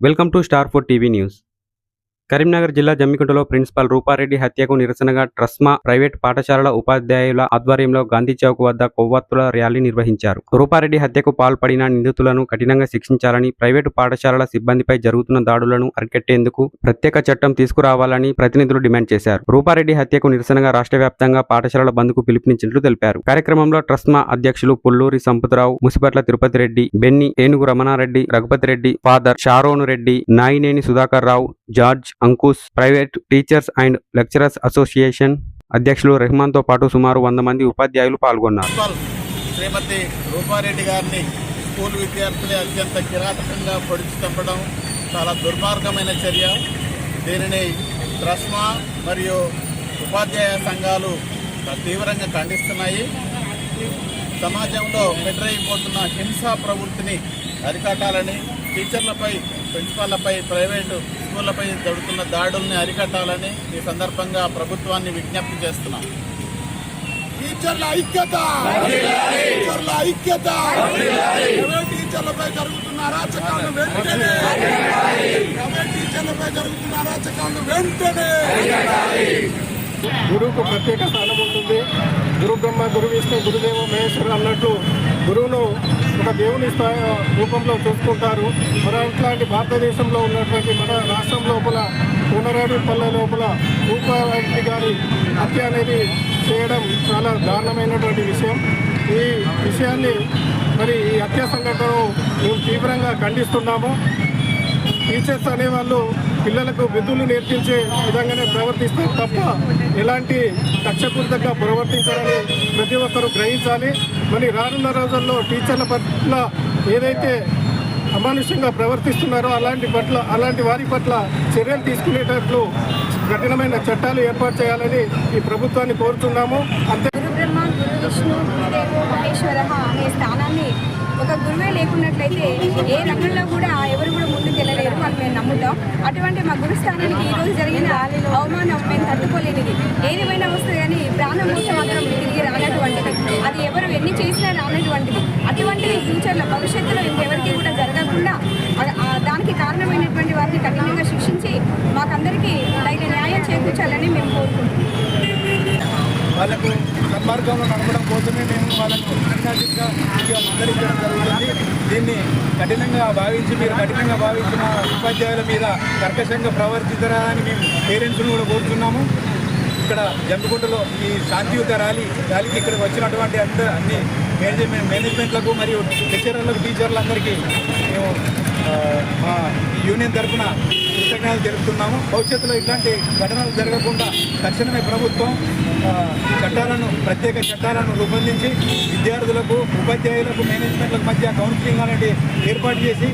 Welcome to star food TV news. Karimnagar జిల్లా జమ్మికుంటలో principal Rupa Reddy హత్యకు నిరసనగా ట్రస్మా ప్రైవేట్ పాఠశాలల ఉపాధ్యాయుల ఆధ్వర్యంలో గాంధీ చౌక్ వద్ద కొవ్వొత్తుల ర్యాలీ నిర్వహించారు. రూపారెడ్డి హత్యకు పాల్పడిన నిందితులను కఠినంగా శిక్షించాలని, ప్రైవేటు పాఠశాలల సిబ్బందిపై జరుగుతున్న దాడులను అరికట్టేందుకు ప్రత్యేక చట్టం తీసుకురావాలని ప్రతినిధులు డిమాండ్ చేశారు. రూపారెడ్డి హత్యకు నిరసనగా రాష్ట్ర వ్యాప్తంగా పాఠశాలల బంద్కు పిలుపునిచ్చినట్లు తెలిపారు. కార్యక్రమంలో ట్రస్మా అధ్యక్షులు Pulluri Sampatharao, Musipatla Tirupathi Reddy, Benny, Enugu Ramanareddy, Raghupathi Reddy, father Sharon Reddy, Nayineni Sudhakar Rao, George, Ankush, private teachers and lecturers association అధ్యక్షులు రెహమాన్తో పాటు సుమారు 100 మంది ఉపాధ్యాయులు పాల్గొన్నారు. శ్రీమతి రూపారెడ్డి గారిని స్కూల్ విద్యార్థులు అత్యంత కిరాతకంగా పొడిచి చంపడం చాలా దుర్మార్గమైన చర్య. దీనిని ట్రస్మా మరియు ఉపాధ్యాయ సంఘాలు తీవ్రంగా ఖండిస్తున్నాయి. సమాజంలో పెద్దరైపోతున్న హింసా ప్రవృత్తిని అరికట్టాలని, టీచర్లపై, ప్రిన్సిపాళ్లపై, ప్రైవేటు స్కూళ్లపై జరుగుతున్న దాడుల్ని అరికట్టాలని ఈ సందర్భంగా ప్రభుత్వాన్ని విజ్ఞప్తి చేస్తున్నాం. టీచర్ల ఐక్యత, టీచర్ల ఐక్యత, ప్రైవేట్ టీచర్లపై జరుగుతున్న అరాచకాలను వెంటనే, ప్రైవేట్ టీచర్లపై జరుగుతున్న అరాచకాలను వెంటనే. గురువుకు ప్రత్యేక స్థానం ఉంటుంది. గురు బ్రహ్మ, గురు విష్ణు, గురుదేవ మహేశ్వరు అన్నట్టు గురువును ఒక దేవుని రూపంలో చూసుకుంటారు. మరి ఇట్లాంటి భారతదేశంలో ఉన్నటువంటి మన రాష్ట్రం లోపల కోనరాడుపల్లె లోపల రూపారెడ్డి గారి హత్య అనేది చేయడం చాలా దారుణమైనటువంటి విషయం. ఈ విషయాన్ని మరి ఈ హత్య సంఘటనను మేము తీవ్రంగా ఖండిస్తున్నాము. టీచర్స్ అనేవాళ్ళు పిల్లలకు విధులు నేర్పించే విధంగానే ప్రవర్తిస్తారు తప్ప ఎలాంటి కక్షపూరితంగా ప్రవర్తించాలని ప్రతి ఒక్కరూ గ్రహించాలి. మరి రానున్న రోజుల్లో టీచర్ల పట్ల ఏదైతే అమానుష్యంగా ప్రవర్తిస్తున్నారో అలాంటి వారి పట్ల చర్యలు తీసుకునేటట్లు కఠినమైన చట్టాలు ఏర్పాటు చేయాలని ఈ ప్రభుత్వాన్ని కోరుతున్నాము. అంతే గురు బ్రహ్మ, గురు విష్ణు, గురుదేవో మహేశ్వర అనే స్థానాన్ని ఒక గురువే లేకున్నట్లయితే ఏ రంగంలో కూడా ఎవరు కూడా ముందుకు వెళ్ళలేరు అని మేము నమ్ముతాం. అటువంటి మా గురుస్థానానికి ఈరోజు జరిగిన అవమానం మేము తట్టుకోలేనిది. ఏదేమైనా వస్తుంది కానీ ప్రాణం మోసం మాత్రం తిరిగి రానటువంటిది. అది ఎవరు ఎన్ని చేసినా రానటువంటిది. అటువంటిది ఫ్యూచర్లో, భవిష్యత్తులో ఇంకెవరికి కూడా జరగకుండా దానికి కారణమైనటువంటి వారిని కఠినంగా శిక్షించి మాకందరికీ తగిన న్యాయం చేకూర్చాలని మేము కోరుకుంటున్నాం. వాళ్ళకు సన్మార్గంలో నడపడం కోసమే మేము వాళ్ళకు అన్యాయంగా మందలించడం జరుగుతుంది. దీన్ని కఠినంగా భావించి మీరు కఠినంగా భావించిన ఉపాధ్యాయుల మీద కర్కశంగా ప్రవర్తించరాని మేము పేరెంట్స్ను కూడా కోరుతున్నాము. ఇక్కడ జమ్మికుంటలో ఈ శాంతియుత ర్యాలీకి ఇక్కడికి వచ్చినటువంటి అన్ని మేనేజ్మెంట్లకు మరియు లెక్చరర్లకు, టీచర్లందరికీ మేము మా యూనియన్ తరఫున కృతజ్ఞతలు తెలుపుతున్నాము. భవిష్యత్తులో ఇట్లాంటి ఘటనలు జరగకుండా తక్షణమే ప్రభుత్వం ప్రత్యేక చట్టాలను రూపొందించి విద్యార్థులకు, ఉపాధ్యాయులకు, మేనేజ్మెంట్లకు మధ్య కౌన్సిలింగ్ అనేది ఏర్పాటు చేసి